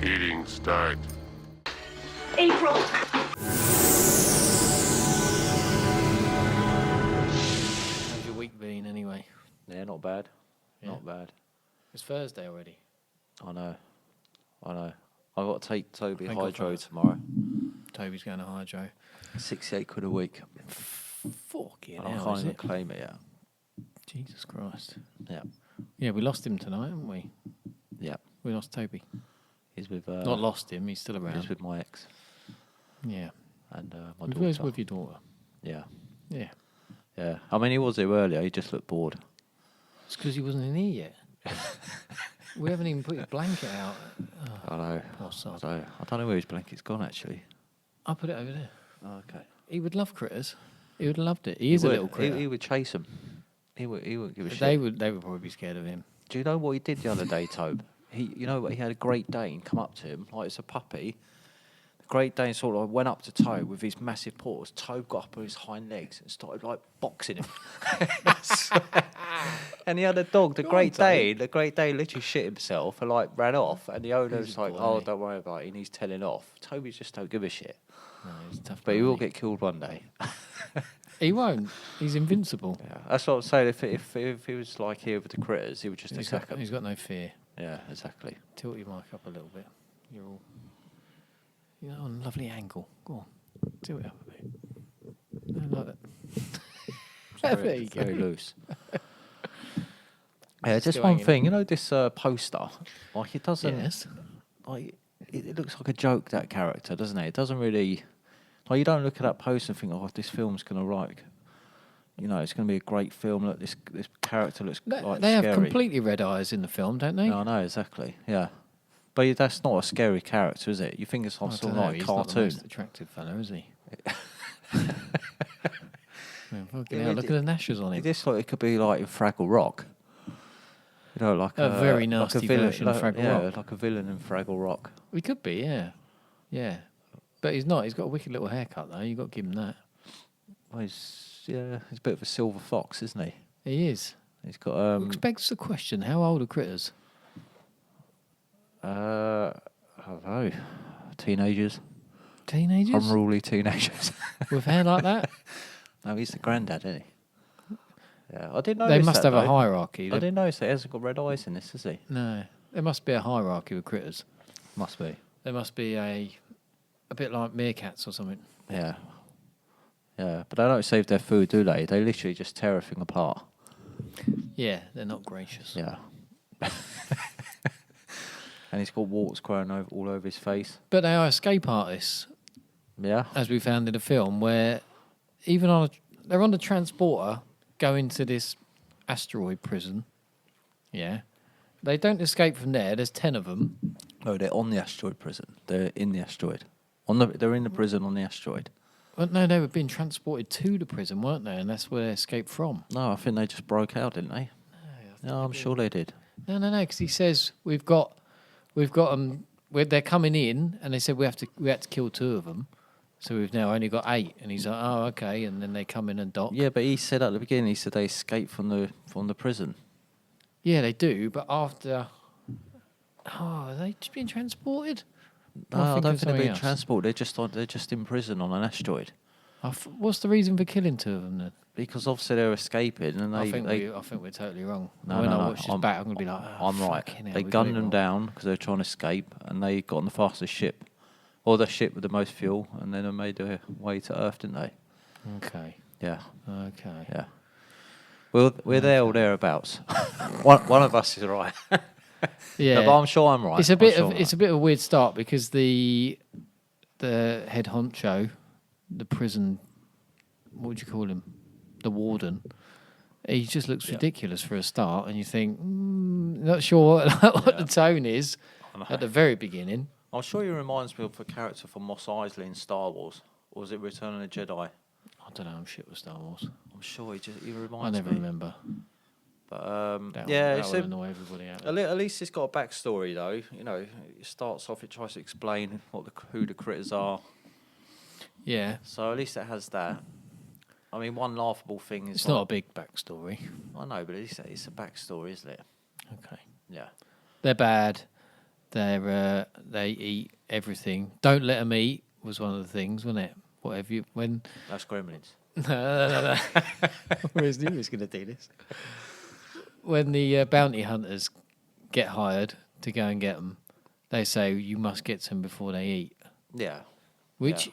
Eating start. April. How's your week been anyway? Yeah, not bad. Yeah. Not bad. It's Thursday already. I know. I've got to take Toby Thank God for hydro that. tomorrow. Toby's going to hydro. 68 quid a week. Fucking And I hell, can't is even it? claim it yet. Jesus Christ. Yeah. Yeah, we lost him tonight, haven't we? Yeah. We lost Toby. He's with Not lost him, he's still He's around. with my ex Yeah. and my He was daughter. with your daughter. Yeah. Yeah. Yeah. I mean, he was here earlier. He just looked bored. It's because he wasn't in here yet. We haven't even put his blanket out. I know. Poor sod. So I don't know where his blanket's gone actually. I'll put it over there. Oh, okay. He would love critters. He would have loved it. He is a little critter. He would chase them. He would give a shit. They would probably be scared of him. Do you know what he did the other day, Tobe? He had a Great Dane come up to him like it's a puppy. The Great Dane sort of went up to Tobe with his massive paws. Tobe got up on his hind legs and started like boxing him. And the other dog, the Great Dane literally shit himself and like ran off. And the owner's He's a like, boy, "Oh, isn't he? don't worry about it." And he's telling off. Toby just don't give a shit. No, he's a tough. But he boy, will isn't get killed one day. He won't. He's invincible. Yeah, that's what I'm saying. If he was like here with the critters, he would just attack them. He's got no fear. Yeah, exactly. Tilt your mic up a little bit. You're on a lovely angle. Go on. Tilt it up a bit. No, like that. There you go. Very loose. Yeah, just Still one hanging. thing. You know this poster? Like it doesn't. Yes. Like it looks like a joke. That character, doesn't it? It doesn't really. Like you don't look at that poster and think, "Oh, this film's gonna it's gonna be a great film. Look, this character looks like They have scary." completely red eyes in the film, don't they? No, I know exactly. Yeah, but that's not a scary character, is it? You think it's I sort don't of know, like a he's not the cartoon? most attractive fellow, is he? Man, fucking Yeah, hell, it- look at the gnashes on him. This like it could be like in Fraggle Rock. You know, like A very like nasty villain, version of Fraggle yeah, Rock. like a villain in Fraggle Rock. He could be, yeah. Yeah. But he's not. He's got a wicked little haircut, though. You've got to give him that. Well, he's a bit of a silver fox, isn't he? He is. He's got Which begs the question, how old are critters? I don't know, teenagers, Teenagers? unruly teenagers. With hair like that? No, he's the granddad, isn't he? Yeah, I didn't know. They must have a hierarchy. I didn't notice he hasn't got red eyes in this, has he? No. There must be a hierarchy with critters. Must be. There must be a bit like meerkats or something. Yeah. Yeah, but they don't save their food, do they? They literally just tear everything apart. Yeah, they're not gracious. Yeah. And he's got warts growing all over his face. But they are escape artists, Yeah. as we found in the film, where even they're on the transporter going to this asteroid prison. Yeah. They don't escape from there. There's 10 of them. No, they're on the asteroid prison. They're in the asteroid. They're in the prison on the asteroid. Well, no, they were being transported to the prison, weren't they? And that's where they escaped from. No, I think they just broke out, didn't they? No, I'm sure they did. No, because he says we've got them. They're coming in, and they said we had to kill 2 of them, so we've now only got 8. And he's like, oh, okay. And then they come in and dock. Yeah, but he said at the beginning, he said they escaped from the prison. Yeah, they do. But after, are they just being transported? No, I don't think they're something being else. transported. They're just in prison on an asteroid. What's the reason for killing 2 of them then? Because obviously they're escaping, and I think we're totally wrong. No, when no, I no, watch this I'm- back, I'm going to be like, oh, I'm right. fucking hell, They we got it gunned them wrong. down because they were trying to escape, and they got on the fastest ship, or the ship with the most fuel, and then they made their way to Earth, didn't they? Okay. Yeah, Okay. yeah. We're there or thereabouts. one of us is right. Yeah. No, but I'm sure I'm right. It's a I'm bit sure of I'm it's a bit of a weird start because the head honcho, the prison, what would you call him? The warden. He just looks ridiculous for a start, and you think, not sure what the tone is at the very beginning. I'm sure he reminds me of a character from Mos Eisley in Star Wars, or was it Return of the Jedi? I don't know. I'm shit with Star Wars. I'm sure he reminds me. I never remember. But That yeah, will annoy everybody out. at least it's got a backstory though. You know, it starts off. It tries to explain who the critters are. Yeah. So at least it has that. I mean, one laughable thing is It's not a big backstory. I know, but it's a backstory, isn't it? Okay. Yeah. They're bad. they eat everything. Don't let them eat was one of the things, wasn't it? Whatever you when. That's Gremlins. No. Where's he was going to do this? When the bounty hunters get hired to go and get them, they say you must get them before they eat. Yeah. Which,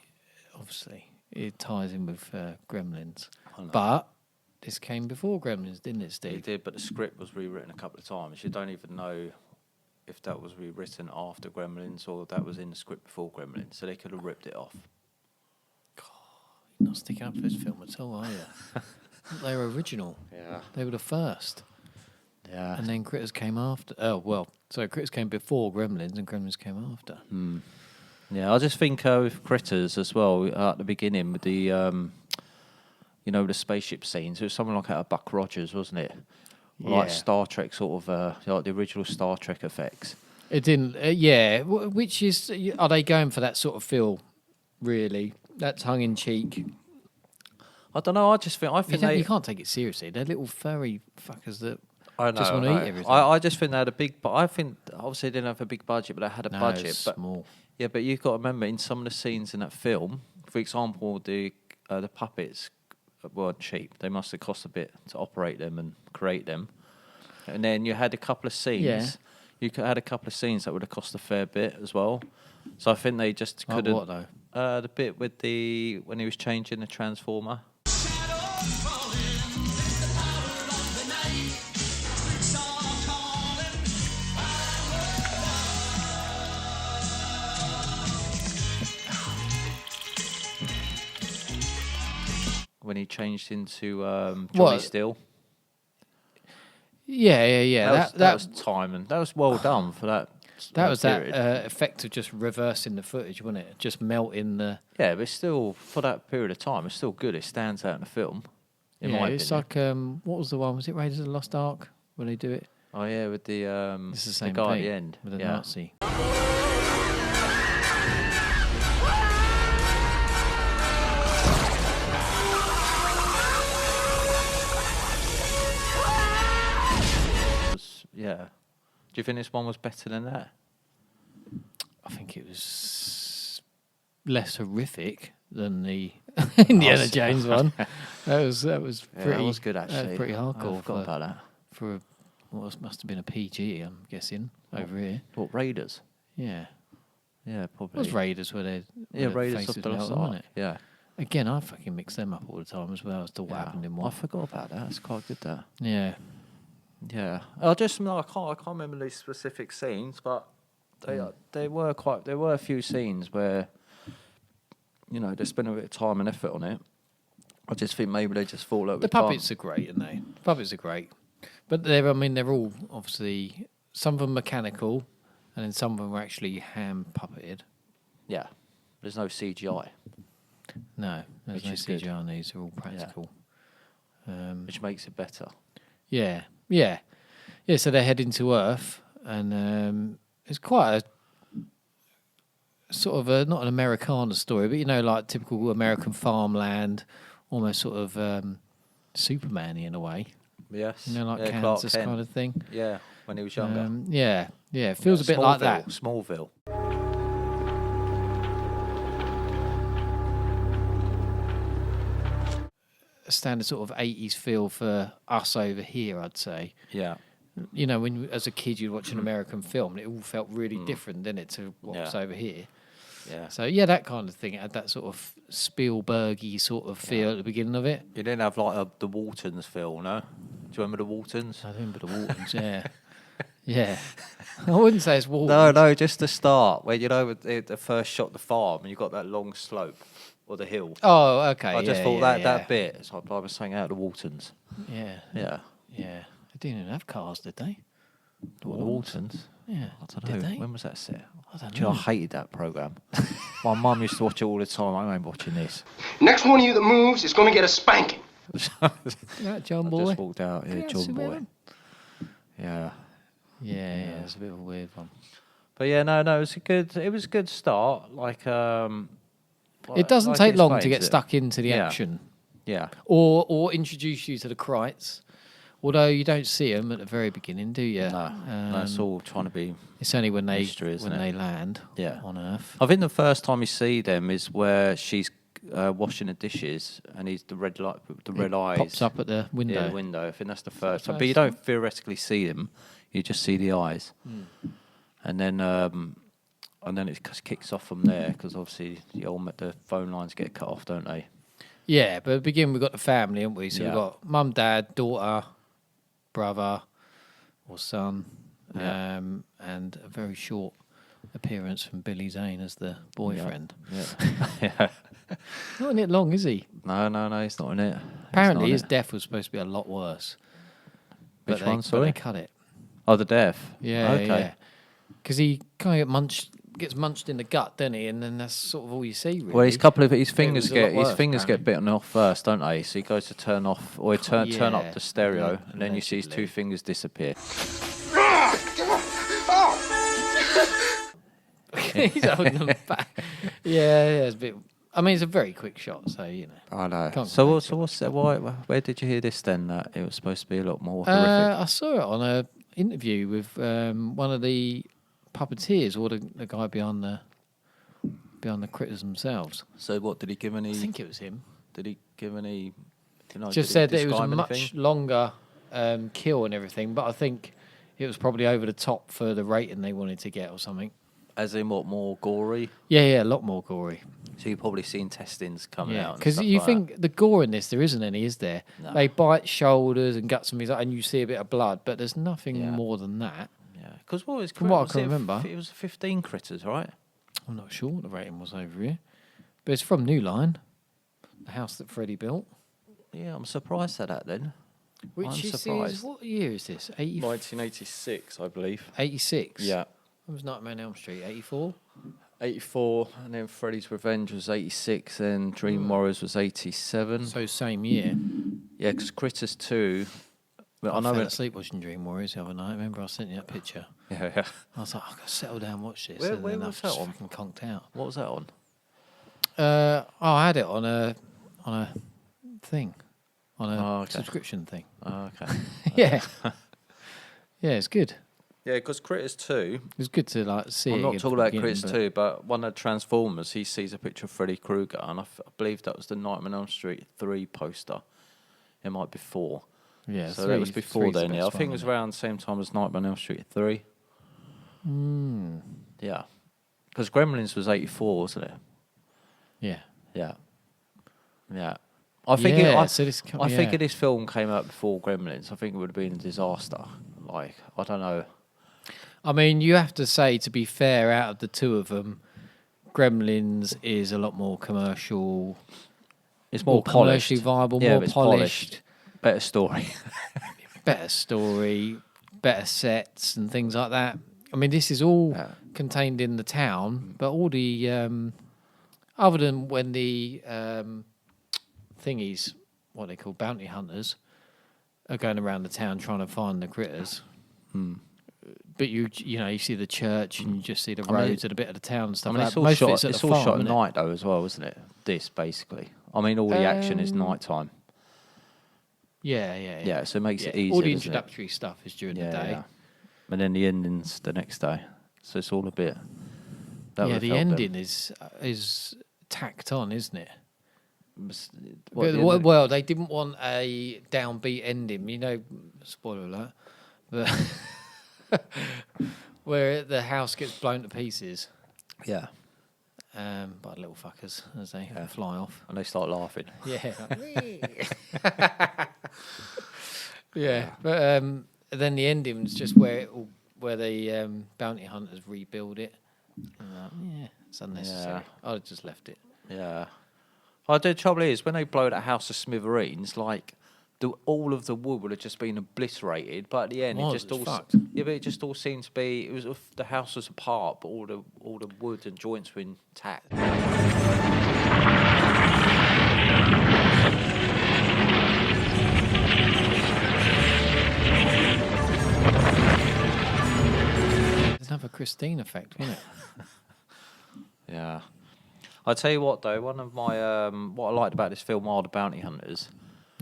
obviously, it ties in with Gremlins. I know. But this came before Gremlins, didn't it, Steve? It did, but the script was rewritten a couple of times. You don't even know if that was rewritten after Gremlins or that was in the script before Gremlins, so they could have ripped it off. You're not sticking up for this film at all, are you? They were original. Yeah. They were the first. Yeah. And then Critters came after. Oh, well, so Critters came before Gremlins and Gremlins came after. Yeah, I just think with Critters as well, at the beginning with the, the spaceship scenes, it was something like out of Buck Rogers, wasn't it? Like Star Trek sort of, like the original Star Trek effects. It didn't, which is, are they going for that sort of feel, really? That tongue-in-cheek? I don't know, I think you can't take it seriously. They're little furry fuckers that I know, just want to eat everything. I just think they had a big, but I think, obviously they didn't have a big budget, but they had a budget. It's but small. Yeah, but you've got to remember, in some of the scenes in that film, for example, the puppets weren't cheap. They must have cost a bit to operate them and create them. And then you had a couple of scenes. Yeah. You had a couple of scenes that would have cost a fair bit as well. So I think they just Like couldn't. what, though? The bit with when he was changing the transformer. When he changed into Johnny Steele. Yeah. That was time, and that was well done for that. That was period. that effect of just reversing the footage, wasn't it? Just melting the. Yeah, but still, for that period of time, it's still good. It stands out in the film. In my it's opinion. like what was the one? Was it Raiders of the Lost Ark when they do it? Oh yeah, with the It's the same guy thing at the end with the yeah. Nazi. Yeah. Do you think this one was better than that? I think it was less horrific than the Indiana Jones one. That was pretty. That was good actually. That was pretty hardcore. I forgot about that. For what must have been a PG, I'm guessing over here. What, Raiders? Yeah, Yeah, it probably. was Raiders where they. Yeah, where Raiders faces of the Lost melted, wasn't Ark. it? Yeah. Again, I fucking mix them up all the time as well as to what happened in I one. forgot about that. That's quite good. That. Yeah. Yeah. I can't remember these specific scenes, but they were a few scenes where they spent a bit of time and effort on it. I just think maybe they just thought The puppets are great, aren't they? The puppets are great. But they're all obviously, some of them mechanical, and then some of them were actually hand puppeted. Yeah. There's no CGI. No, there's Which no is good. CGI on these, they're all practical. Which makes it better. Yeah, so they're heading to Earth, and it's quite a sort of not an Americana story, but like typical American farmland, almost sort of Superman-y in a way. Yes. Like Clark Kansas Kent. kind of thing. Yeah, when he was younger. Yeah, it feels a bit like that. Smallville. A standard sort of 80s feel for us over here, I'd say. Yeah. When as a kid you'd watch an American film, it all felt really different, didn't it, to what's over here. Yeah. So that kind of thing. It had that sort of Spielbergy sort of feel at the beginning of it. You didn't have like the Waltons feel, no? Do you remember the Waltons? I remember the Waltons, yeah. I wouldn't say it's Waltons. No, just the start where the first shot of the farm and you got that long slope or the hill. Oh, okay. I just thought that bit. It's like I was saying out of the Waltons. Yeah. Yeah. Yeah. They didn't even have cars, did they? The Waltons. Yeah. I don't Did know. they? When was that set? I don't Do you know, know. I hated that programme. My mum used to watch it all the time. I ain't watching this. Next one of you that moves is going to get a spanking. That John I Boy? just walked out. Yeah, Yeah, John Superman. Boy. Yeah. Yeah, it's a bit of a weird one. But yeah, no, it was a good start. Like It doesn't like take long to explains get it. stuck into the Yeah. action. Yeah. Or introduce you to the Krites, Although you don't see them at the very beginning, do you? No, it's all trying to be. It's only when they mystery, isn't it? land Yeah. on Earth. I think the first time you see them is where she's washing the dishes, and he's the red light, the red eyes Pops up at the window. Yeah, the window. I think that's the first time. first But you don't theoretically see them; you just see the eyes, and then it kicks off from there because obviously the phone lines get cut off, don't they? Yeah, but at the beginning we've got the family, haven't we? So Yeah. we've got mum, dad, daughter, brother or son, Yeah. and a very short appearance from Billy Zane as the boyfriend. Yeah. Yeah. Not in it long, is he? No, he's not in it. Apparently He's his death was supposed to be a lot worse. Which but one, But sorry? they cut it. Oh, the death. Yeah, Okay. Because he kind of gets munched in the gut, doesn't he? And then that's sort of all you see, really. Well, his fingers was a lot get worse, get bitten off first, don't they? So he goes to turn off or turn Yeah. up the stereo, Yeah, and then you see his allegedly. 2 fingers disappear. He's holding them back. Yeah, it's a bit. I mean, it's a very quick shot, so you know. I know. Can't So complain what's too what's that? Where did you hear this then? That it was supposed to be a lot more much. horrific. I saw it on a interview with one of the puppeteers, or the guy behind the critters themselves. So what did he give any? I think it was him. Did he give any? Just said that it was a much longer kill and everything, but I think it was probably over the top for the rating they wanted to get or something. As in what, more gory? Yeah, a lot more gory. So you've probably seen testings coming Yeah, out. because you think the gore in this, there isn't any, is there? No. They bite shoulders and guts and things, and you see a bit of blood, but there's nothing Yeah. more than that. Yeah, because From what I can remember. it was 15 critters, right? I'm not sure what the rating was over here, but it's from New Line, the house that Freddie built. Yeah, I'm surprised at that then. Which I'm is surprised. what year is this? 1986, I believe. 86? Yeah. It was Nightmare on Elm Street, 84? 84, and then Freddy's Revenge was 86, and Dream Warriors was 87. So same year. Yeah, because Critters 2. Well, I I know fell it. asleep watching Dream Warriors the other night. Remember I sent you that picture? Yeah. I was like, I've got to settle down and watch this. Where- and where then was I that just on? fucking conked out. What was that on? I had it on a thing, on a Oh, okay. subscription thing. Oh, okay. Yeah, yeah, it's good. Yeah, because Critters 2. It's good to like see. I'm it not again talking from the about beginning, Critters but- 2, but one of the Transformers, he sees a picture of Freddy Krueger, and I believe that was the Nightmare on Elm Street 3 poster. It might be 4. Yeah, So that was before three's the then, yeah. I best think it one, was isn't around the same time as Nightmare on Elm Street 3. Yeah. Because Gremlins was 84, wasn't it? Yeah, Yeah. Yeah. I think Yeah, so this I think yeah. if this film came out before Gremlins, I think it would have been a disaster. Like, I don't know. I mean, you have to say, to be fair, out of the two of them, Gremlins is a lot more commercial, It's more more polished. commercially viable, Yeah, more but it's polished, Better story. better story, better sets and things like that. I mean, this is all Yeah. contained in the town, but all the other than when the thingies, what they call bounty hunters, are going around the town trying to find the critters. But you know you see the church and you just see the I mean, roads and a bit of the town and I stuff. mean, like it's that. all Most of shot. it's at It's the all farm, shot at isn't it? night though, as well, isn't it? This basically. I mean, all the action is night time. Yeah. Yeah, so it makes it Yeah. easier. All the doesn't it? introductory stuff is during the day. Yeah. And then the ending's the next day, so it's all a bit. That Yeah, would the help them. ending is tacked on, isn't it? What, the Well, ending? well, they didn't want a downbeat ending, you know. Spoiler alert, but where the house gets blown to pieces Yeah, by little fuckers as they fly off. and they start laughing. Yeah, yeah. But then the ending's just where the bounty hunters rebuild it. Yeah, it's unnecessary. Yeah. I'd have just left it. Yeah. The trouble is, when they blow that house to smithereens, like all of the wood would have just been obliterated. But at the end, Was, it just it's all fucked. yeah, but it just all seemed to be. It was the house was apart, but all the wood and joints were intact. There's another Christine effect, wasn't it? Yeah. I tell you what, though, one of my what I liked about this film are the bounty hunters.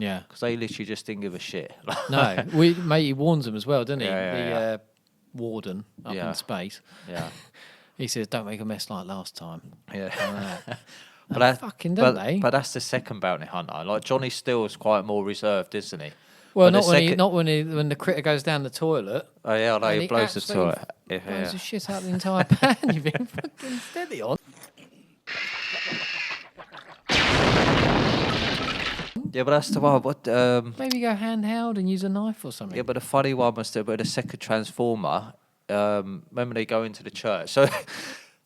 Yeah. Because they literally just didn't give a shit. No, mate, he warns them as well, doesn't he? Yeah. Warden up Yeah. in space. Yeah. He says, "Don't make a mess like last time." Yeah. But that, fucking don't they? But that's the second bounty hunter. Like Johnny Steele's quite more reserved, isn't he? Well, But not when the critter goes down the toilet. Oh yeah, I know. and He blows the absolutely toilet. Blows the shit out of the entire pan. You've been fucking steady on. Yeah, but that's the one. What? Maybe go handheld and use a knife or something. Yeah, but the funny one was that with the second Transformer. Remember they go into the church. So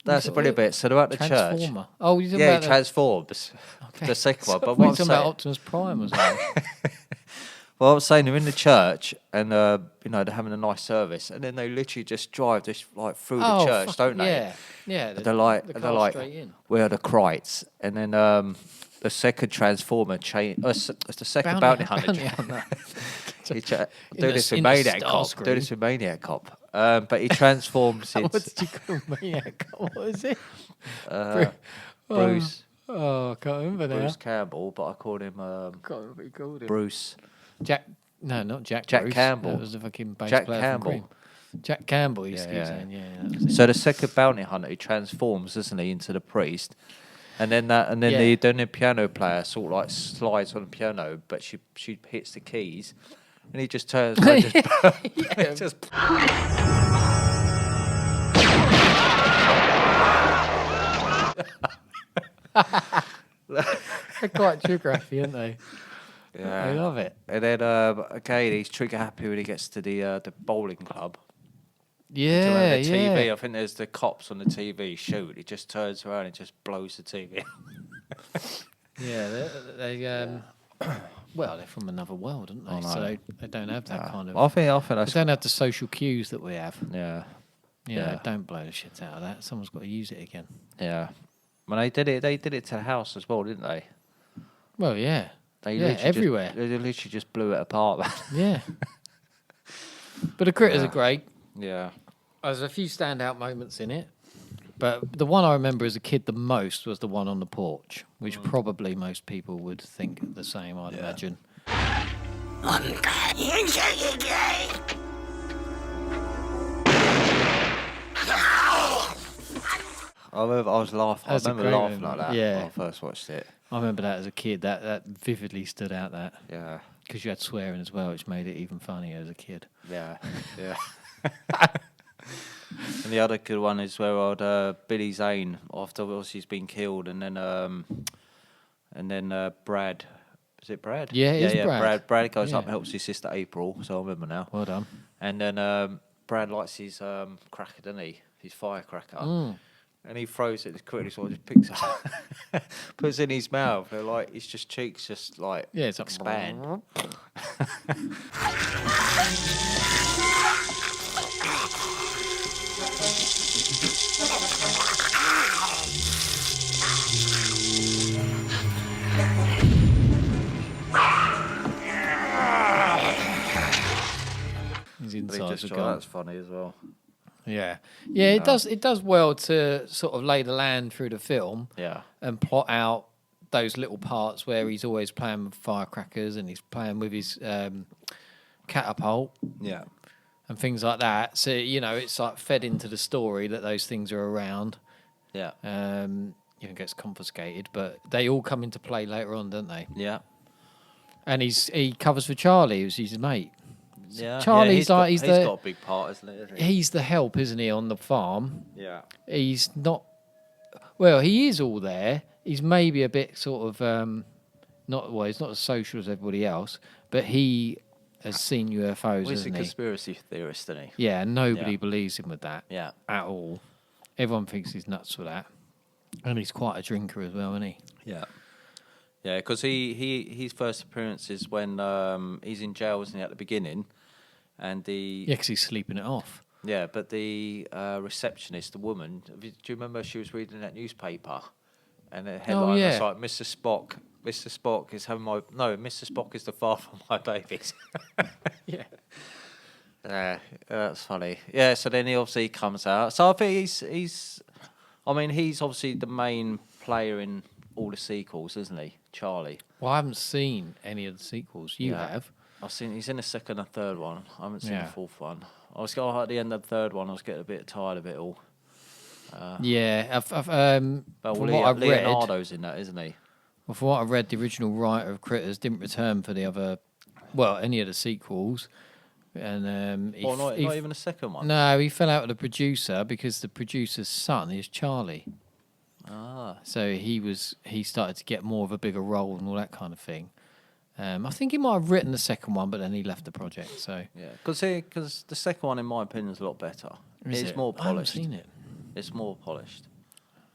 that's a brilliant bit. So they're at the church. Transformer. Oh, you're talking Yeah, about he transforms. Okay. The second one. But We're what I'm talking about saying, Optimus Prime or something. well, I was saying they're in the church and they're having a nice service, and then they literally just drive this like through the church, fuck, don't they? Yeah. And they're like, straight in. where are the Krites? And then the second Transformer the second bounty hunter. Do this with Maniac Cop. Do this with Maniac Cop. But he transforms. What did you call Maniac Cop? What was it? Bruce. Oh, I can't remember now. Bruce Campbell, but I called him Can't remember what you called him. Bruce. Jack. No, not Jack. Jack Bruce. Campbell. That was the fucking bass Jack player Campbell. from Cream. Jack Campbell. He's saying, that was it. So the second bounty hunter, he transforms, doesn't he, into the priest, and then the piano player sort of like slides on the piano, but she hits the keys, and he just turns around, just They're quite trigger-happy, aren't they? Yeah. I love it. And then he's trigger happy when he gets to the bowling club. Yeah, The TV, yeah. I think there's the cops on the TV shoot. He just turns around and just blows the TV. Yeah, they well, they're from another world, aren't they? I know. So they don't have that kind of. I think They that's don't have the social cues that we have. yeah. Yeah, don't blow the shit out of that. Someone's got to use it again. Yeah. Well, they did it to the house as well, didn't they? Well, yeah. They Yeah, literally everywhere. They literally just blew it apart. Man. Yeah. But the critters are great. Yeah. There's a few standout moments in it. But the one I remember as a kid the most was the one on the porch, which probably most people would think the same, I'd imagine. I remember I was laughing. That's a I remember great laughing moment. like that Yeah. when I first watched it. I remember that as a kid. That vividly stood out. That Yeah. because you had swearing as well, which made it even funnier as a kid. Yeah. Yeah. And the other good one is where old Billy Zane, after obviously he's been killed, and then Brad. Is it Brad? Yeah, it is Brad. Brad goes up Yeah. and helps his sister April, so I remember now. Well done. And then Brad lights his cracker, doesn't he? His firecracker. And he throws it quickly, so just picks it up, puts it in his mouth. And like his cheeks just like Yeah, it's like expand. His But he insides just are try- gone. that's funny as well. Yeah, yeah. It does. It does well to sort of lay the land through the film Yeah. and plot out those little parts where he's always playing with firecrackers and he's playing with his catapult Yeah. and things like that. So it's like fed into the story that those things are around. Yeah. It gets confiscated, but they all come into play later on, don't they? Yeah. And he covers for Charlie, who's his mate. Yeah. Charlie's yeah, like he's got a big part, isn't he? He's the help, isn't he, on the farm? Yeah. He's not. Well, he is all there. He's maybe a bit sort of not. Well, he's not as social as everybody else, but he has seen UFOs, Well, he's a hasn't he? conspiracy theorist, isn't he? Yeah, and nobody Yeah. believes him with that Yeah. at all. Everyone thinks he's nuts for that, and he's quite a drinker as well, isn't he? Yeah. Yeah, because his first appearance is when he's in jail, isn't he, at the beginning? And Yeah, because he's sleeping it off. Yeah, but the receptionist, the woman, do you remember she was reading that newspaper? And the headline was like, Mr. Spock is having my... No, Mr. Spock is the father of my babies. Yeah. That's funny. Yeah, so then he obviously comes out. So I think he's obviously the main player in all the sequels, isn't he, Charlie? Well, I haven't seen any of the sequels. You Yeah. have. He's in the second and third one. I haven't seen Yeah. the fourth one. I was at the end of the third one. I was getting a bit tired of it all. Yeah, But from what I've read, Leonardo's in that, isn't he? well, from what I read, the original writer of Critters didn't return for the other, well, any of the sequels, and Not even the second one. no, he fell out with the producer because the producer's son is Charlie. Ah, So he started to get more of a bigger role and all that kind of thing. I think he might have written the second one, but then he left the project. So yeah. Because the second one, in my opinion, is a lot better. Is It's it? more I haven't polished. seen it. It's more polished.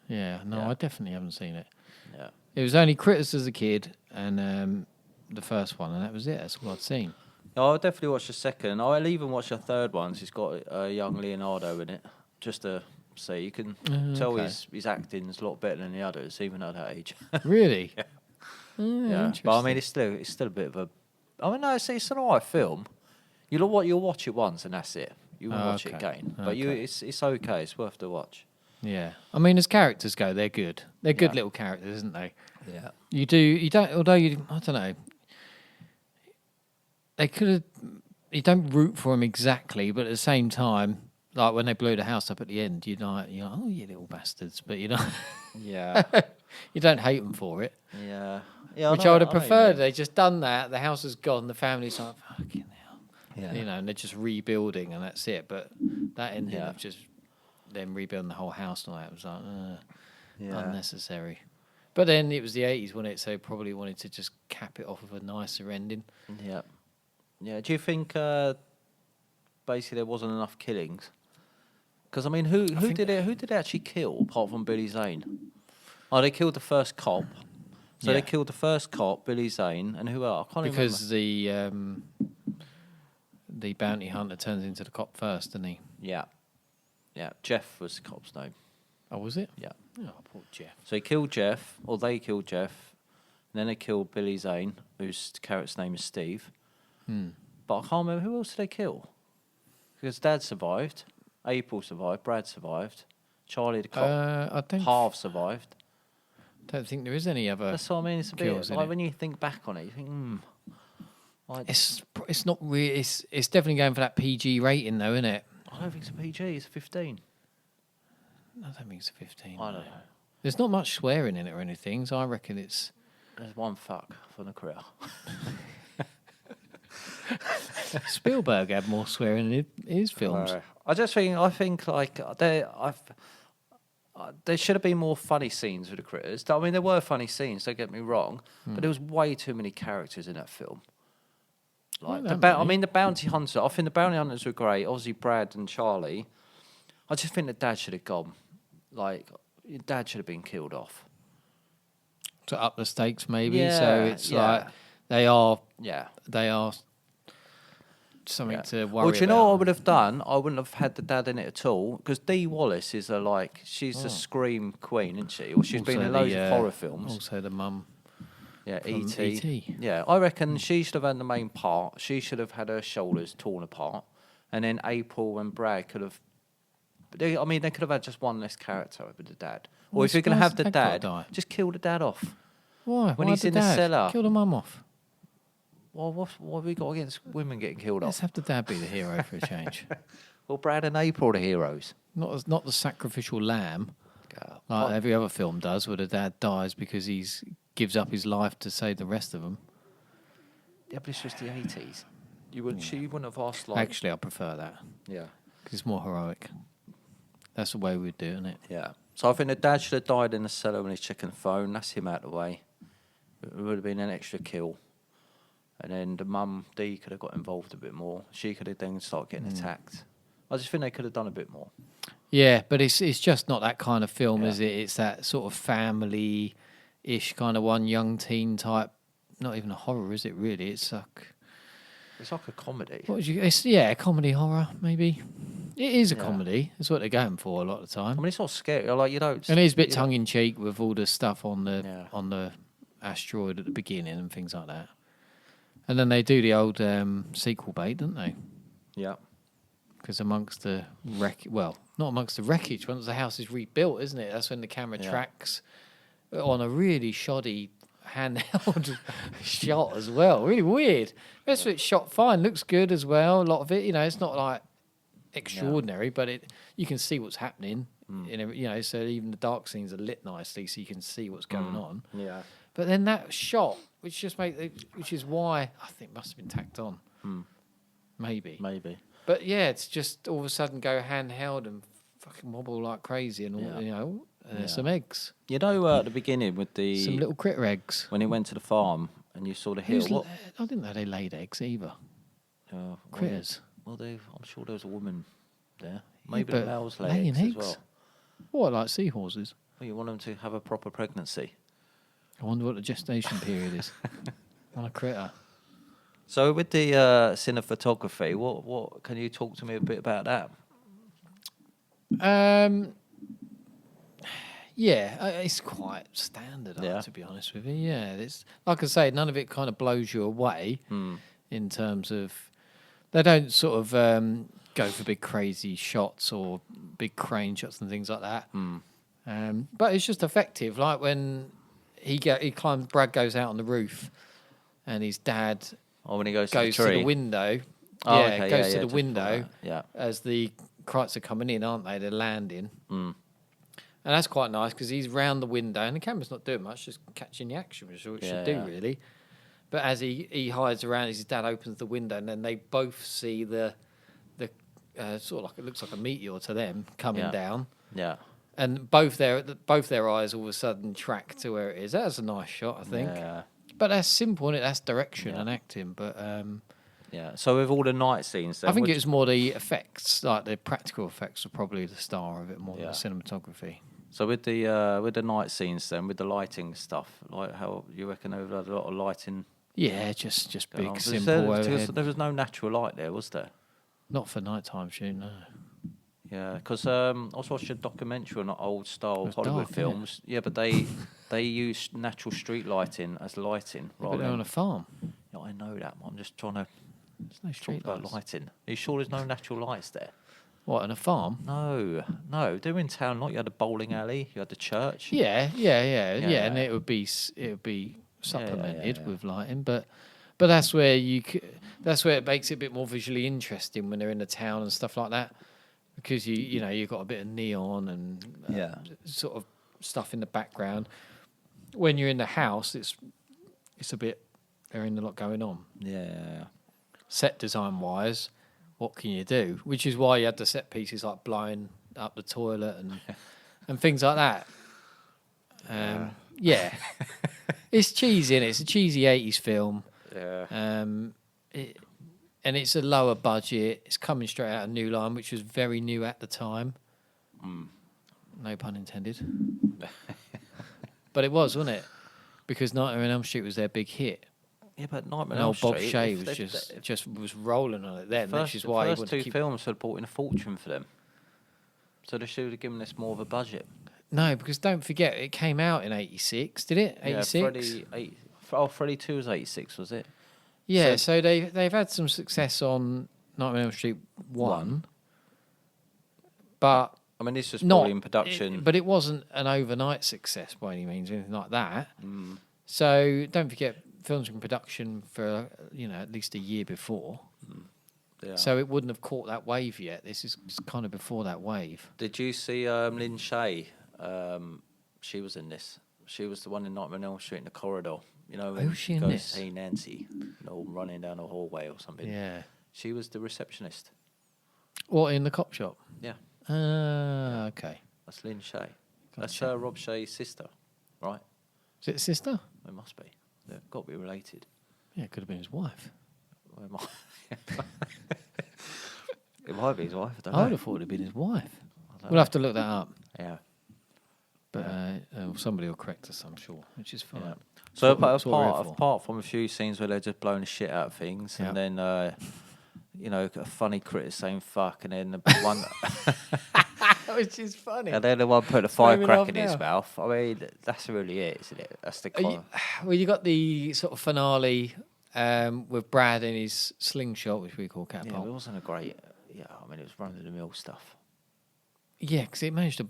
Yeah, no, Yeah. I definitely haven't seen it. Yeah. It was only Critters as a kid and the first one, and that was it. That's all I'd seen. I'll definitely watch the second. I'll even watch the third one. It's got a young Leonardo in it, just to see. You can tell okay. his acting's a lot better than the others, even at that age. Really? Yeah. Yeah. But I mean, it's still a bit of a. I mean, no, it's an alright film. You'll watch it once and that's it. You won't watch it Okay. again. But Okay. it's okay. It's worth the watch. Yeah. I mean, as characters go, they're good. They're good Yeah. little characters, isn't they? Yeah. You don't, although I don't know, they could have, you don't root for them exactly, but at the same time, like when they blew the house up at the end, you're like, oh, you little bastards, but you know, Yeah. you don't hate them for it, Yeah. Yeah. which I would have preferred. They just done that, the house is gone, the family's like, fucking hell, Yeah. you know, and they're just rebuilding and that's it. But that ending Yeah. of just them rebuilding the whole house and all that was like, Yeah. unnecessary. But then it was the 80s, wasn't it? So probably wanted to just cap it off with a nicer ending. Yeah. Yeah. Do you think basically there wasn't enough killings? Because I mean, who think- did they actually kill apart from Billy Zane? Oh, they killed the first cop. So Yeah. they killed the first cop, Billy Zane, and who else? I can't Because the bounty hunter turns into the cop first, doesn't he? remember. Yeah. Jeff was the cop's name. Oh, was it? Yeah. Oh, poor Jeff. So he killed Jeff, or they killed Jeff, and then they killed Billy Zane, whose character's name is Steve. But I can't remember who else did they kill. Because Dad survived, April survived, Brad survived, Charlie the cop I half survived. don't think there is any other. That's what I mean. It's a kills, bit innit? like when you think back on it, you think, like, It's not really. It's definitely going for that PG rating though, isn't it? I don't think it's a PG. It's 15. I don't think it's a 15. I don't no. know. There's not much swearing in it or anything, so I reckon it's. There's one fuck for the career. Spielberg had more swearing in his films. I think like there should have been more funny scenes with the critters. I mean, there were funny scenes. Don't get me wrong, but there was way too many characters in that film. Like Well, that I mean, the bounty hunter. I think the bounty hunters were great. Obviously, Brad and Charlie. I just think that Dad should have gone. Like, Dad should have been killed off. To up the stakes, maybe. Yeah, So it's yeah. like they are Yeah. something Yeah. to worry Well, do you know what I about. would have done? I wouldn't have had the dad in it at all because Dee Wallace is she's Oh. a scream queen, isn't she? Or she's been Also in loads the, of horror films. Also, the mum. Yeah, from E.T. E.T.. Yeah, I reckon she should have had the main part. She should have had her shoulders torn apart, and then April and Brad could have. They could have had just one less character with the dad. Or Well, if you're going to why's have the the dad dad, gotta die? just kill the dad off. Why? When Why he's the in the dad? cellar. Kill the mum off. Well, what have we got against women getting killed Let's off? have the dad be the hero for a change. Well, Brad and April are the heroes. Not the sacrificial lamb like every other film does, where the dad dies because he's gives up his life to save the rest of them. Yeah, but it's just the 80s. She wouldn't have asked like. Actually, I prefer that Yeah. because it's more heroic. That's the way we'd do it, isn't it? Yeah. So I think the dad should have died in the cellar when he's checking the phone. That's him out of the way. It would have been an extra kill. And then the mum, Dee, could have got involved a bit more. She could have then started getting attacked. I just think they could have done a bit more. Yeah, but it's just not that kind of film, Yeah. is it? It's that sort of family-ish kind of one, young teen type. Not even a horror, is it? Really, it's like It's like a comedy. what would you? It's a comedy horror, maybe. It is a Yeah. comedy. That's what they're going for a lot of the time. I mean, it's not scary. Like, you don't. And it is a bit you tongue in cheek with all the stuff on the Yeah. asteroid at the beginning and things like that. And then they do the old sequel bait, don't they? Yeah. Because amongst the not amongst the wreckage, once the house is rebuilt, isn't it? That's when the camera Yeah. tracks on a really shoddy handheld shot as well. Really weird. The rest of it's shot fine, looks good as well. A lot of it, it's not like extraordinary, but you can see what's happening. So even the dark scenes are lit nicely, so you can see what's going on. Yeah. But then that shot, which is why I think must have been tacked on. Maybe. But yeah, it's just all of a sudden go handheld and fucking wobble like crazy, and all, some eggs, at the beginning with some little critter eggs. when he went to the farm and you saw the hill. I didn't know they laid eggs either. Critters. Well, I'm sure there was a woman there. Maybe the but males lay laying eggs as well. What, like seahorses? Well, you want them to have a proper pregnancy. I wonder what the gestation period is on a critter. So with the cinematography, what can you talk to me a bit about that? It's quite standard, to be honest with you. Yeah, it's like I say, none of it kind of blows you away in terms of they don't sort of go for big crazy shots or big crane shots and things like that. But it's just effective. Like when Brad goes out on the roof, and his dad when he goes to the window. Goes to the window. As the kites are coming in, aren't they? They're landing. And that's quite nice because he's round the window and the camera's not doing much, just catching the action, which is what it should do, really. But as he hides around, his dad opens the window, and then they both see the sort of like, it looks like a meteor to them coming down. Yeah. And both their eyes all of a sudden track to where it is. That's a nice shot, I think. Yeah. But that's simple, isn't it? That's direction and acting. But So with all the night scenes, then, I think it was more the effects, like the practical effects, were probably the star of it more than the cinematography. So with the night scenes, then with the lighting stuff, like how you reckon there was a lot of lighting? Yeah, just big, on? simple. There was no natural light there, was there? Not for nighttime shoot, no. Yeah, because I was watching a documentary on old style Hollywood films. Yeah, but they use natural street lighting as lighting. But they're on a farm. Yeah, I know that. I'm just trying to There's no talk street about lights. lighting. Are you sure there's no natural lights there? What, on a farm? No. They're in town. Like you had a bowling alley, you had the church. Yeah, and it would be supplemented with lighting, but that's where that's where it makes it a bit more visually interesting when they're in the town and stuff like that, because you've got a bit of neon and sort of stuff in the background. When you're in the house, it's a bit, there ain't a lot going on. Yeah. Set design wise, what can you do? Which is why you had the set pieces like blowing up the toilet and things like that. It's cheesy, innit? It's a cheesy 80s film. Yeah. And it's a lower budget. It's coming straight out of New Line, which was very new at the time. No pun intended. But it was, wasn't it? Because Nightmare on Elm Street was their big hit. Yeah, but Nightmare on on Elm Bob Street, Shea was just was rolling on it then, which is why the he first wanted to two keep... films had brought in a fortune for them. So they should have given this more of a budget. No, because don't forget, it came out in 86, did it? 86? Yeah, Freddy 2 was 86, was it? Yeah, so they've had some success on Nightmare on Elm Street 1, but... I mean, this was probably in production. But it wasn't an overnight success by any means, or anything like that. So don't forget, films were in production for, at least a year before. Yeah. So it wouldn't have caught that wave yet. This is kind of before that wave. Did you see Lynn Shay? She was in this. She was the one in Nightmare on Elm Street in the corridor. Who's she in this? Hey Nancy, running down a hallway or something. Yeah. She was the receptionist. What, in the cop shop? Yeah. Okay. That's Lynn Shay. Gotcha. That's Rob Shay's sister, right? Is it sister? It must be. They've got to be related. Yeah, it could have been his wife. Well, it might be his wife. I don't I know. would have thought it had been his wife. We'll have to look that up. Yeah. But somebody will correct us, I'm sure, which is fine. Yeah. So That's what we're here for. apart from a few scenes where they're just blowing the shit out of things, and then a funny critter saying fuck, and then the one, Which is funny. and then the one putting a Foaming firecracker off in his now. mouth. I mean, that's really it, isn't it? That's the Well, you got the sort of finale with Brad in his slingshot, which we call Yeah, catapult. it wasn't a great. Yeah, I mean, it was run of the mill stuff. Yeah, because it managed to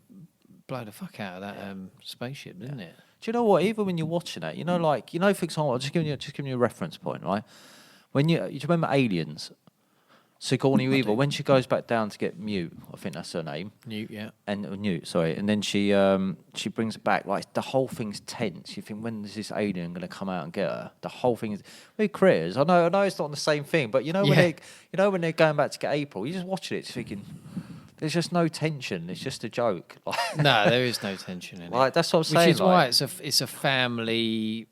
blow the fuck out of that spaceship, didn't it? Do you know what? Even when you're watching it, like for example, just giving you a reference point, right? When you remember Aliens, Sigourney Weaver, when she goes back down to get Mute, I think that's her name. Newt, yeah. Newt, sorry, and then she brings it back. Like the whole thing's tense. You think, when is this alien going to come out and get her? The whole thing is with critters. I know it's not the same thing, but when they're going back to get April, you're just watching it, just thinking, there's just no tension. It's just a joke. No, there is no tension in it. That's what I'm saying. Which is why it's a family.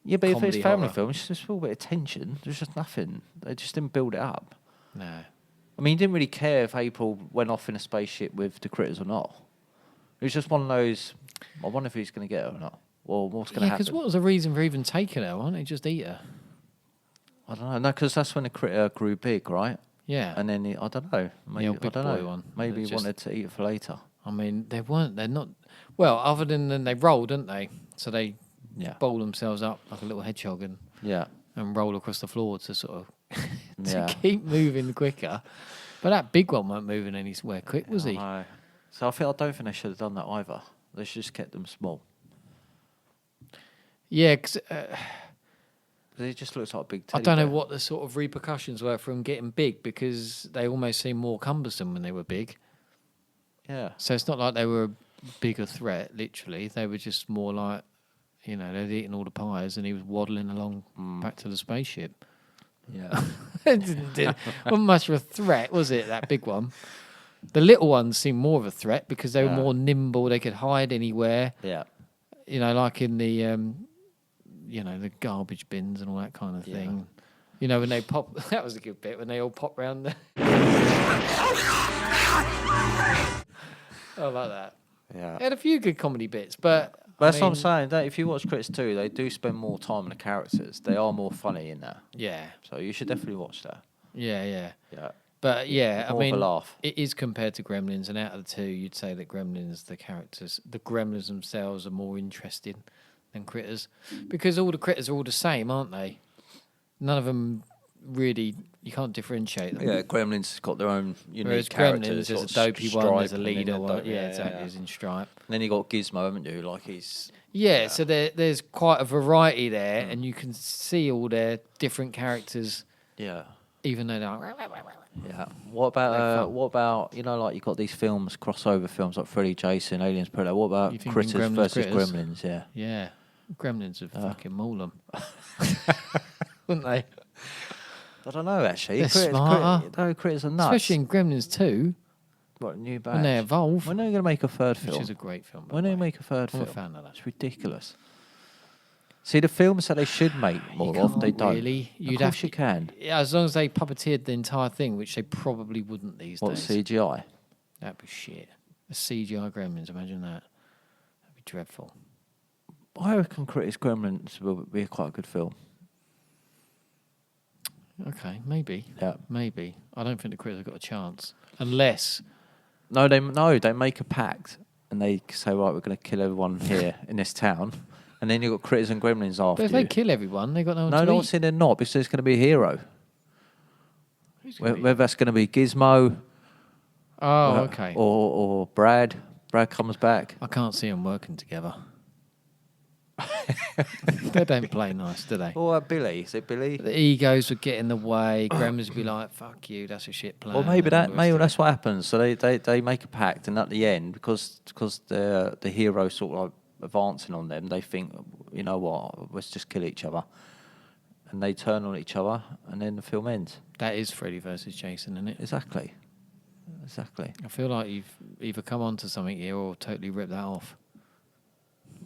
Yeah, but if it's a family horror film, it's just a little bit of tension. There's just nothing. They just didn't build it up. No. I mean, he didn't really care if April went off in a spaceship with the critters or not. It was just one of those, I wonder if he's going to get her or not. Or what's going to happen. Because what was the reason for even taking her? Why don't they just eat her? I don't know. No, because that's when the critter grew big, right? Yeah. And then, I don't know. Maybe, old big I don't know. boy one. Maybe he Just- wanted to eat it for later. I mean, they're not. Well, other than they roll, didn't they? So they bowl themselves up like a little hedgehog and roll across the floor to sort of to keep moving quicker. But that big one weren't moving anywhere quick, was he? No. So I don't think they should have done that either. They should just kept them small. Yeah, because It just looks like a big I teddy don't know bear. what the sort of repercussions were from getting big, because they almost seemed more cumbersome when they were big. Yeah. So it's not like they were a bigger threat, literally. They were just more like, they'd eaten all the pies and he was waddling along back to the spaceship. Yeah. It wasn't much of a threat, was it, that big one? The little ones seemed more of a threat because they were more nimble. They could hide anywhere. Yeah. Like in the, the garbage bins and all that kind of thing. When they pop, that was a good bit, when they all pop round the... I like that. Yeah. It had a few good comedy bits, but... That's what I'm saying. That if you watch Critters 2, they do spend more time on the characters. They are more funny in there. Yeah. So you should definitely watch that. Yeah. Yeah. But yeah, More of a laugh. it is compared to Gremlins, and out of the two, you'd say that Gremlins, the Gremlins themselves are more interesting than Critters, because all the Critters are all the same, aren't they? None of them really, you can't differentiate them. Yeah, Gremlins has got their own unique Whereas characters. Gremlins, there's a got dopey Stripe one, there's a and then leader a one. dope- Yeah, exactly, as in Stripe. And then you got Gizmo, haven't you? Like he's... Yeah, so there's quite a variety there, and you can see all their different characters, Yeah. even though they're like... Yeah. What about like you've got these films, crossover films like Freddy, Jason, Aliens, Predator. What You about thinking Critters Gremlins, versus Critters? Gremlins? Yeah. Yeah, Gremlins would fucking maul them. Wouldn't they? I don't know actually. They're smarter. Critters are nuts. Especially in Gremlins 2, What, new batch? when they evolve, When are you going to make a third film? which is a great film. by When the are you way. make a third I'm film? a fan of that. It's ridiculous. See, the films that they should make more of, they can't don't. really. Of course you can. Yeah, as long as they puppeteered the entire thing, which they probably wouldn't these What, days. CGI? That'd be shit. A CGI Gremlins, imagine that. That'd be dreadful. I reckon Critters Gremlins will be quite a good film. Okay, maybe. Yeah. Maybe. I don't think the Critters have got a chance. Unless... No, they make a pact and they say, right, we're going to kill everyone here in this town. And then you've got Critters and Gremlins after But if you. they kill everyone, they've got no one No, to no, eat. saying they're not, because there's going to be a hero. Who's gonna be- Whether that's going to be Gizmo Oh, okay. or Brad. Brad comes back. I can't see them working together. They don't play nice, do they? Or Billy. Is it Billy? The egos would get in the way. Gremlins would be like, fuck you, that's a shit plan. Or maybe and all the rest of that's what happens. So they make a pact, and at the end, because the hero sort of like advancing on them, they think, you know what, let's just kill each other, and they turn on each other, and then the film ends. That is Freddy versus Jason, isn't it? Exactly. I feel like you've either come onto something here or totally ripped that off.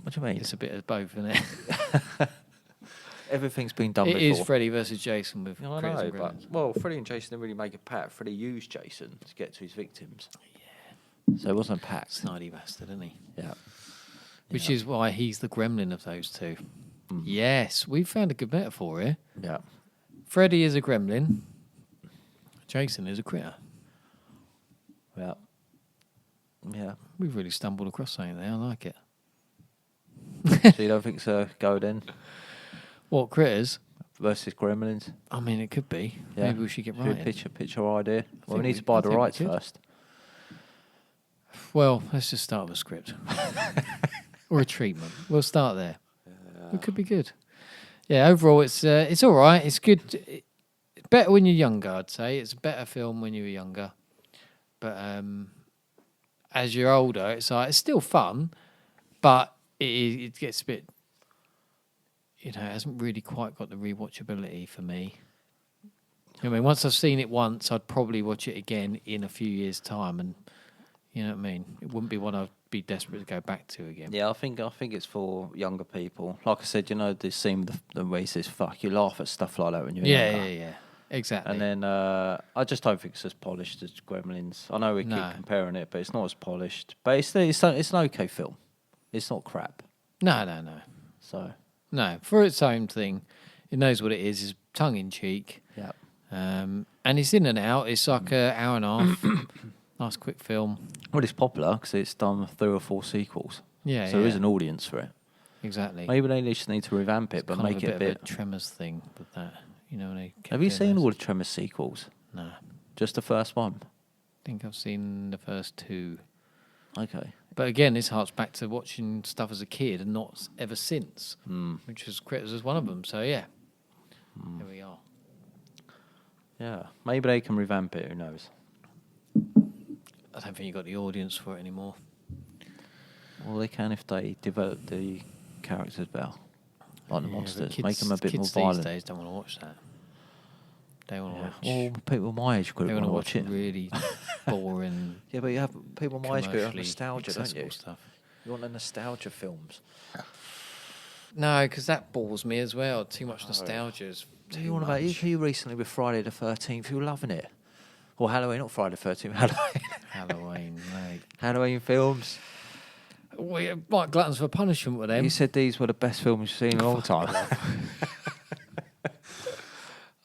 What do you mean? It's a bit of both, isn't it? Everything's been done It before. is Freddy versus Jason with I Critters know, and but Gremlins. well, Freddy and Jason didn't really make a pact. Freddy used Jason to get to his victims. Yeah. So it wasn't a pact. Snidey bastard, isn't he? Yeah. Which is why he's the gremlin of those two. Mm. Yes, we found a good metaphor here. Yeah. Freddy is a gremlin. Jason is a critter. Yeah. Yeah. We've really stumbled across something there. I like it. So you don't think it's a go then? What, critters? Versus Gremlins? I mean, it could be. Yeah. Maybe we should get Should we right. pitch our idea? Well, we think need we- to buy I the think we rights could. first. Well, let's just start with a script or a treatment. We'll start there. It could be good. Yeah, overall, it's all right. It's good. It's better when you're younger, I'd say. It's a better film when you were younger. But as you're older, it's still fun, but it gets a bit. It hasn't really quite got the rewatchability for me. I mean, once I've seen it once, I'd probably watch it again in a few years' time, and you know what I mean. It wouldn't be one I'd be desperate to go back to again. Yeah, I think it's for younger people. Like I said, the scene with the way he says "fuck," you laugh at stuff like that when you're younger. Yeah, exactly. And then I just don't think it's as polished as Gremlins. I know we keep comparing it, but it's not as polished. But it's an okay film. It's not crap. No. So No, for its own thing, it knows what it is. It's tongue in cheek. yeah. And it's in and out. It's like an hour and a half. Nice quick film. Well, it's popular because it's done 3 or 4 sequels. Yeah, so there is an audience for it. Exactly. Maybe they just need to revamp it, It's but kind make of it a bit. of a Tremors thing with that. You know, when they kept Have you doing seen those. all the Tremors sequels? No. Just the first one. I think I've seen the first 2. Okay. But again, this harks back to watching stuff as a kid and not ever since, Mm. which was Critters as one of them. So yeah, here we are. Yeah. Maybe they can revamp it. Who knows? I don't think you've got the audience for it anymore. Well, they can if they develop the characters better, like the Yeah, but monsters. Make them a bit more kids violent. these days don't want to watch that. They want to watch. Well, people my age group They want want to to watch it. really boring. Yeah, but you have people my age group have commercially nostalgia, don't accessible you? Stuff. You want the nostalgia films. No, because that bores me as well. Too much nostalgia is What are too you on about? much. You recently with Friday the 13th, you were loving it. Or Halloween, not Friday the 13th, Halloween. Halloween, mate. Halloween films. We like gluttons for punishment with them. You said these were the best films you've seen in a long time.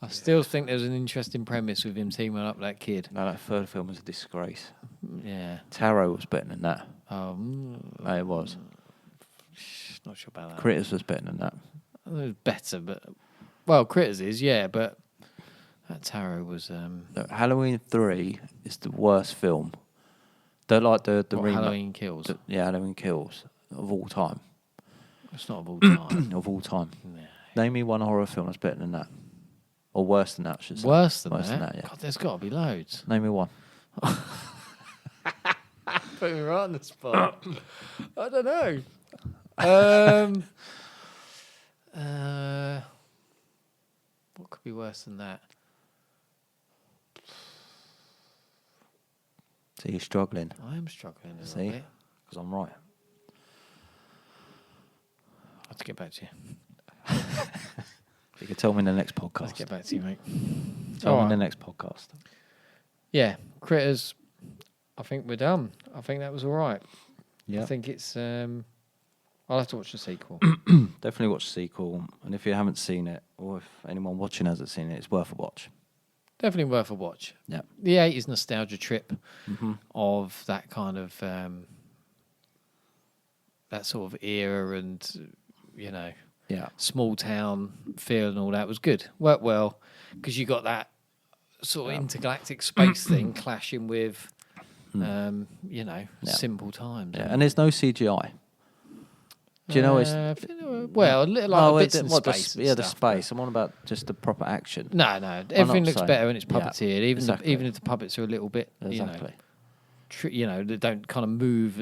I still think there's an interesting premise with him teaming up that kid. No, that third film was a disgrace. Yeah. Tarot was better than that. No, it was. Not sure about that. Critters was better than that. It was better, but well, Critters is but that Tarot was Look, Halloween 3 is the worst film. They're like the what, remake. Halloween Kills. Halloween Kills of all time. It's not of all time. Of all time. Nah. Name me one horror film that's better than that. Or worse than that, I should say. Worse than Worse that? than that, yeah. God, there's got to be loads. Name me one. Put me right on the spot. I don't know. What could be worse than that? So you're struggling. I am struggling a See? little bit. Because I'm right. I'll have to get back to you. You can tell me in the next I'll podcast. have to get back to you, mate. Tell me in Alright. the next podcast. Yeah, Critters. I think we're done. I think that was all right. Yeah. I think it's. I'll have to watch the sequel. Definitely watch the sequel. And if you haven't seen it, or if anyone watching hasn't seen it, it's worth a watch. Definitely worth a watch. Yeah. The 80s nostalgia trip Mm-hmm. of that kind of that sort of era and Yeah. small town feel and all that was good. Worked well because you got that sort of intergalactic space thing clashing with simple times. Yeah. And there's no CGI. Do you know it's... well, a little like bits in what, space. the and stuff, space. I'm on about just the proper action. No, everything looks saying- better when it's Yeah, puppeteered. Even exactly. even if the puppets are a little bit, Exactly. they don't kind of move,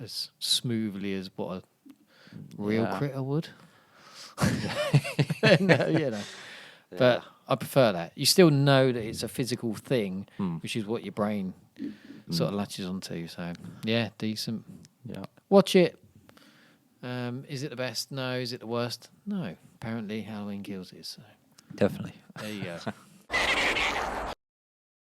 as smoothly as what a real Yeah. critter would. But I prefer that. You still know that it's a physical thing, which is what your brain sort of latches onto. So yeah, decent. Yeah. Watch it. Is it the best? No. Is it the worst? No. Apparently, Halloween Kills is. So Definitely. there you go.